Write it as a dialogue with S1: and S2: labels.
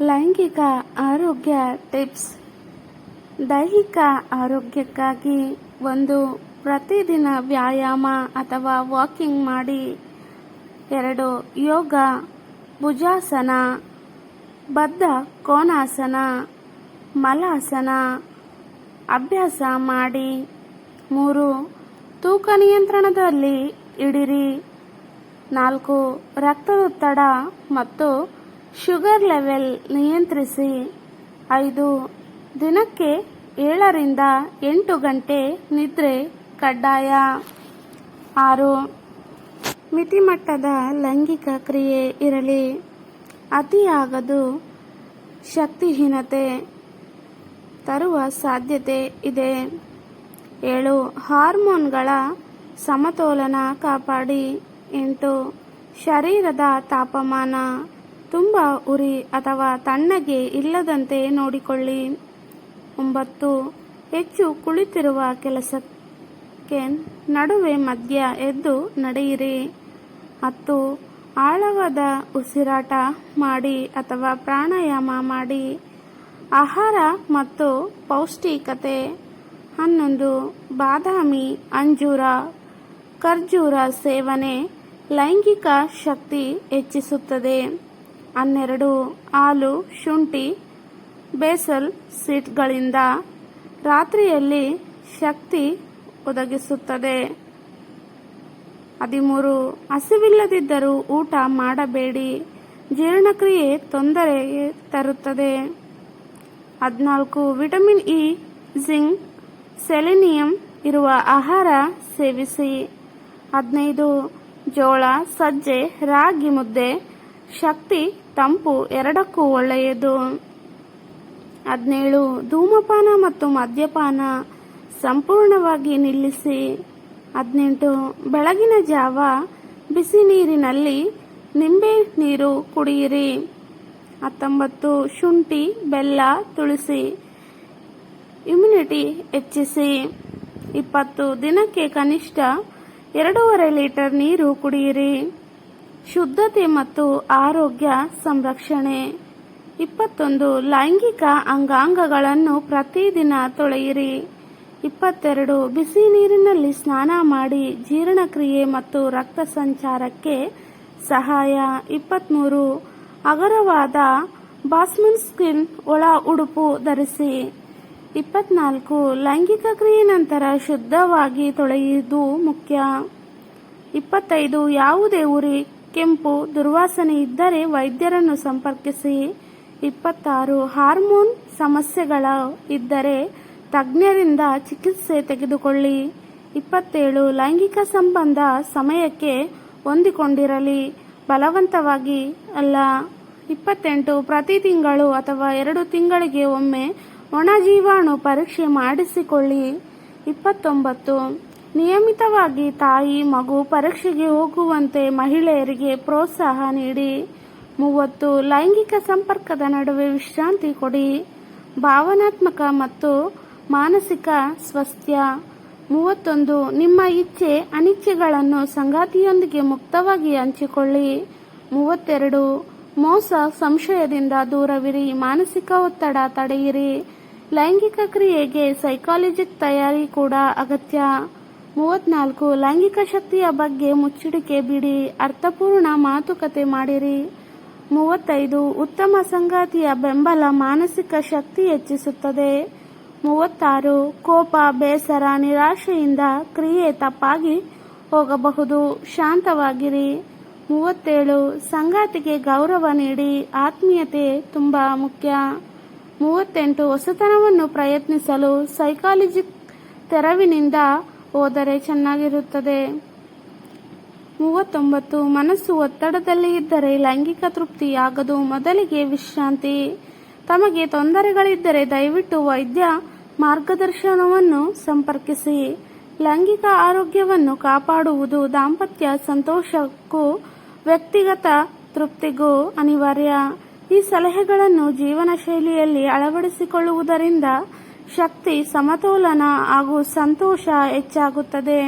S1: ಲೈಂಗಿಕ ಆರೋಗ್ಯ ಟಿಪ್ಸ್. ದೈಹಿಕ ಆರೋಗ್ಯಕ್ಕಾಗಿ ಒಂದು ಪ್ರತಿದಿನ ವ್ಯಾಯಾಮ ಅಥವಾ ವಾಕಿಂಗ್ ಮಾಡಿ. 2 ಯೋಗ, ಭುಜಾಸನ, ಬದ್ಧ ಕೋನಾಸನ, ಮಲಾಸನ ಅಭ್ಯಾಸ ಮಾಡಿ. 3 ತೂಕ ನಿಯಂತ್ರಣದಲ್ಲಿ ಇಡಿರಿ. 4 ರಕ್ತದೊತ್ತಡ ಮತ್ತು ಶುಗರ್ ಲೆವೆಲ್ ನಿಯಂತ್ರಿಸಿ. 5 ದಿನಕ್ಕೆ 7 ರಿಂದ 8 ಗಂಟೆ ನಿದ್ರೆ ಕಡ್ಡಾಯ. 6 ಮಿತಿಮಟ್ಟದ ಲೈಂಗಿಕ ಕ್ರಿಯೆ ಇರಲಿ. ಅತಿಯಾಗದು ಶಕ್ತಿಹೀನತೆ ತರುವ ಸಾಧ್ಯತೆ ಇದೆ. 7 ಹಾರ್ಮೋನ್ಗಳ ಸಮತೋಲನ ಕಾಪಾಡಿ. 8 ಶರೀರದ ತಾಪಮಾನ ತುಂಬ ಉರಿ ಅಥವಾ ತಣ್ಣಗೆ ಇಲ್ಲದಂತೆ ನೋಡಿಕೊಳ್ಳಿ. 9 ಹೆಚ್ಚು ಕುಳಿತಿರುವ ಕೆಲಸಕ್ಕೆ ನಡುವೆ ಮಧ್ಯ ಎದ್ದು ನಡೆಯಿರಿ. 10 ಆಳವಾದ ಉಸಿರಾಟ ಮಾಡಿ ಅಥವಾ ಪ್ರಾಣಾಯಾಮ ಮಾಡಿ. ಆಹಾರ ಮತ್ತು ಪೌಷ್ಟಿಕತೆ. 11 ಬಾದಾಮಿ, ಅಂಜೂರ, ಖರ್ಜೂರ ಸೇವನೆ ಲೈಂಗಿಕ ಶಕ್ತಿ ಹೆಚ್ಚಿಸುತ್ತದೆ. 12 ಹಾಲು, ಶುಂಠಿ, ಬೇಸಲ್ ಸೀಡ್ಗಳಿಂದ ರಾತ್ರಿಯಲ್ಲಿ ಶಕ್ತಿ ಒದಗಿಸುತ್ತದೆ. 13 ಹಸಿವಿಲ್ಲದಿದ್ದರೂ ಊಟ ಮಾಡಬೇಡಿ, ಜೀರ್ಣಕ್ರಿಯೆ ತೊಂದರೆ ತರುತ್ತದೆ. 14 ವಿಟಮಿನ್ ಇ, ಜಿಂಕ್, ಸೆಲೆನಿಯಂ ಇರುವ ಆಹಾರ ಸೇವಿಸಿ. 15 ಜೋಳ, ಸಜ್ಜೆ, ರಾಗಿ ಮುದ್ದೆ ಶಕ್ತಿ, ತಂಪು ಎರಡಕ್ಕೂ ಒಳ್ಳೆಯದು. 17 ಧೂಮಪಾನ ಮತ್ತು ಮದ್ಯಪಾನ ಸಂಪೂರ್ಣವಾಗಿ ನಿಲ್ಲಿಸಿ. 18 ಬೆಳಗಿನ ಜಾವ ಬಿಸಿ ನೀರಿನಲ್ಲಿ ನಿಂಬೆ ನೀರು ಕುಡಿಯಿರಿ. 19 ಶುಂಠಿ, ಬೆಲ್ಲ, ತುಳಸಿ ಇಮ್ಯುನಿಟಿ ಹೆಚ್ಚಿಸಿ. 20 ದಿನಕ್ಕೆ ಕನಿಷ್ಠ 2.5 ಲೀಟರ್ ನೀರು ಕುಡಿಯಿರಿ. ಶುದ್ಧತೆ ಮತ್ತು ಆರೋಗ್ಯ ಸಂರಕ್ಷಣೆ. 21 ಲೈಂಗಿಕ ಅಂಗಾಂಗಗಳನ್ನು ಪ್ರತಿದಿನ ತೊಳೆಯಿರಿ. 22 ಬಿಸಿ ನೀರಿನಲ್ಲಿ ಸ್ನಾನ ಮಾಡಿ ಜೀರ್ಣಕ್ರಿಯೆ ಮತ್ತು ರಕ್ತ ಸಂಚಾರಕ್ಕೆ ಸಹಾಯ. 23 ಹಗುರವಾದ ಬಾಸ್ಮನ್ ಸ್ಕಿನ್ ಒಳ ಉಡುಪು ಧರಿಸಿ. 24 ಲೈಂಗಿಕ ಕ್ರಿಯೆ ನಂತರ ಶುದ್ಧವಾಗಿ ತೊಳೆಯುವುದು ಮುಖ್ಯ. 25 ಯಾವುದೇ ಉರಿ, ಕೆಂಪು, ದುರ್ವಾಸನೆ ಇದ್ದರೆ ವೈದ್ಯರನ್ನು ಸಂಪರ್ಕಿಸಿ. 26 ಹಾರ್ಮೋನ್ ಸಮಸ್ಯೆಗಳು ಇದ್ದರೆ ತಜ್ಞರಿಂದ ಚಿಕಿತ್ಸೆ ತೆಗೆದುಕೊಳ್ಳಿ. 27 ಲೈಂಗಿಕ ಸಂಬಂಧ ಸಮಯಕ್ಕೆ ಹೊಂದಿಕೊಂಡಿರಲಿ, ಬಲವಂತವಾಗಿ ಅಲ್ಲ. 28 ಪ್ರತಿ ತಿಂಗಳು ಅಥವಾ 2 ತಿಂಗಳಿಗೆ ಒಮ್ಮೆ ಒಣ ಜೀವಾಣು ಪರೀಕ್ಷೆ ಮಾಡಿಸಿಕೊಳ್ಳಿ. 29 ನಿಯಮಿತವಾಗಿ ತಾಯಿ ಮಗು ಪರೀಕ್ಷೆಗೆ ಹೋಗುವಂತೆ ಮಹಿಳೆಯರಿಗೆ ಪ್ರೋತ್ಸಾಹ ನೀಡಿ. 30 ಲೈಂಗಿಕ ಸಂಪರ್ಕದ ನಡುವೆ ವಿಶ್ರಾಂತಿ ಕೊಡಿ. ಭಾವನಾತ್ಮಕ ಮತ್ತು ಮಾನಸಿಕ ಸ್ವಾಸ್ಥ್ಯ. 31 ನಿಮ್ಮ ಇಚ್ಛೆ ಅನಿಚ್ಛೆಗಳನ್ನು ಸಂಗಾತಿಯೊಂದಿಗೆ ಮುಕ್ತವಾಗಿ ಹಂಚಿಕೊಳ್ಳಿ. 32 ಮೋಸ, ಸಂಶಯದಿಂದ ದೂರವಿರಿ, ಮಾನಸಿಕ ಒತ್ತಡ ತಡೆಯಿರಿ. ಲೈಂಗಿಕ ಕ್ರಿಯೆಗೆ ಸೈಕಾಲಜಿಕ್ ತಯಾರಿ ಕೂಡ ಅಗತ್ಯ. 34 ಲೈಂಗಿಕ ಶಕ್ತಿಯ ಬಗ್ಗೆ ಮುಚ್ಚಳಿಕೆ ಬಿಡಿ, ಅರ್ಥಪೂರ್ಣ ಮಾತುಕತೆ ಮಾಡಿರಿ. 35 ಉತ್ತಮ ಸಂಗಾತಿಯ ಬೆಂಬಲ ಮಾನಸಿಕ ಶಕ್ತಿ ಹೆಚ್ಚಿಸುತ್ತದೆ. 36 ಕೋಪ, ಬೇಸರ, ನಿರಾಶೆಯಿಂದ ಕ್ರಿಯೆ ತಪ್ಪಾಗಿ ಹೋಗಬಹುದು, ಶಾಂತವಾಗಿರಿ. 37 ಸಂಗಾತಿಗೆ ಗೌರವ ನೀಡಿ, ಆತ್ಮೀಯತೆ ತುಂಬಾ ಮುಖ್ಯ. 38 ಹೊಸತನವನ್ನು ಪ್ರಯತ್ನಿಸಲು ಸೈಕಾಲಜಿಕ್ ತೆರವಿನಿಂದ ಹೋದರೆ ಚೆನ್ನಾಗಿರುತ್ತದೆ. 39 ಮನಸ್ಸು ಒತ್ತಡದಲ್ಲಿ ಇದ್ದರೆ ಲೈಂಗಿಕ ತೃಪ್ತಿ ಆಗದು, ಮೊದಲಿಗೆ ವಿಶ್ರಾಂತಿ. ತಮಗೆ ತೊಂದರೆಗಳಿದ್ದರೆ ದಯವಿಟ್ಟು ವೈದ್ಯ ಮಾರ್ಗದರ್ಶನವನ್ನು ಸಂಪರ್ಕಿಸಿ. ಲೈಂಗಿಕ ಆರೋಗ್ಯವನ್ನು ಕಾಪಾಡುವುದು ದಾಂಪತ್ಯ ಸಂತೋಷಕ್ಕೂ ವ್ಯಕ್ತಿಗತ ತೃಪ್ತಿಗೂ ಅನಿವಾರ್ಯ. ಈ ಸಲಹೆಗಳನ್ನು ಜೀವನ ಶೈಲಿಯಲ್ಲಿ ಅಳವಡಿಸಿಕೊಳ್ಳುವುದರಿಂದ ಶಕ್ತಿ, ಸಮತೋಲನ ಹಾಗೂ ಸಂತೋಷ ಹೆಚ್ಚಾಗುತ್ತದೆ.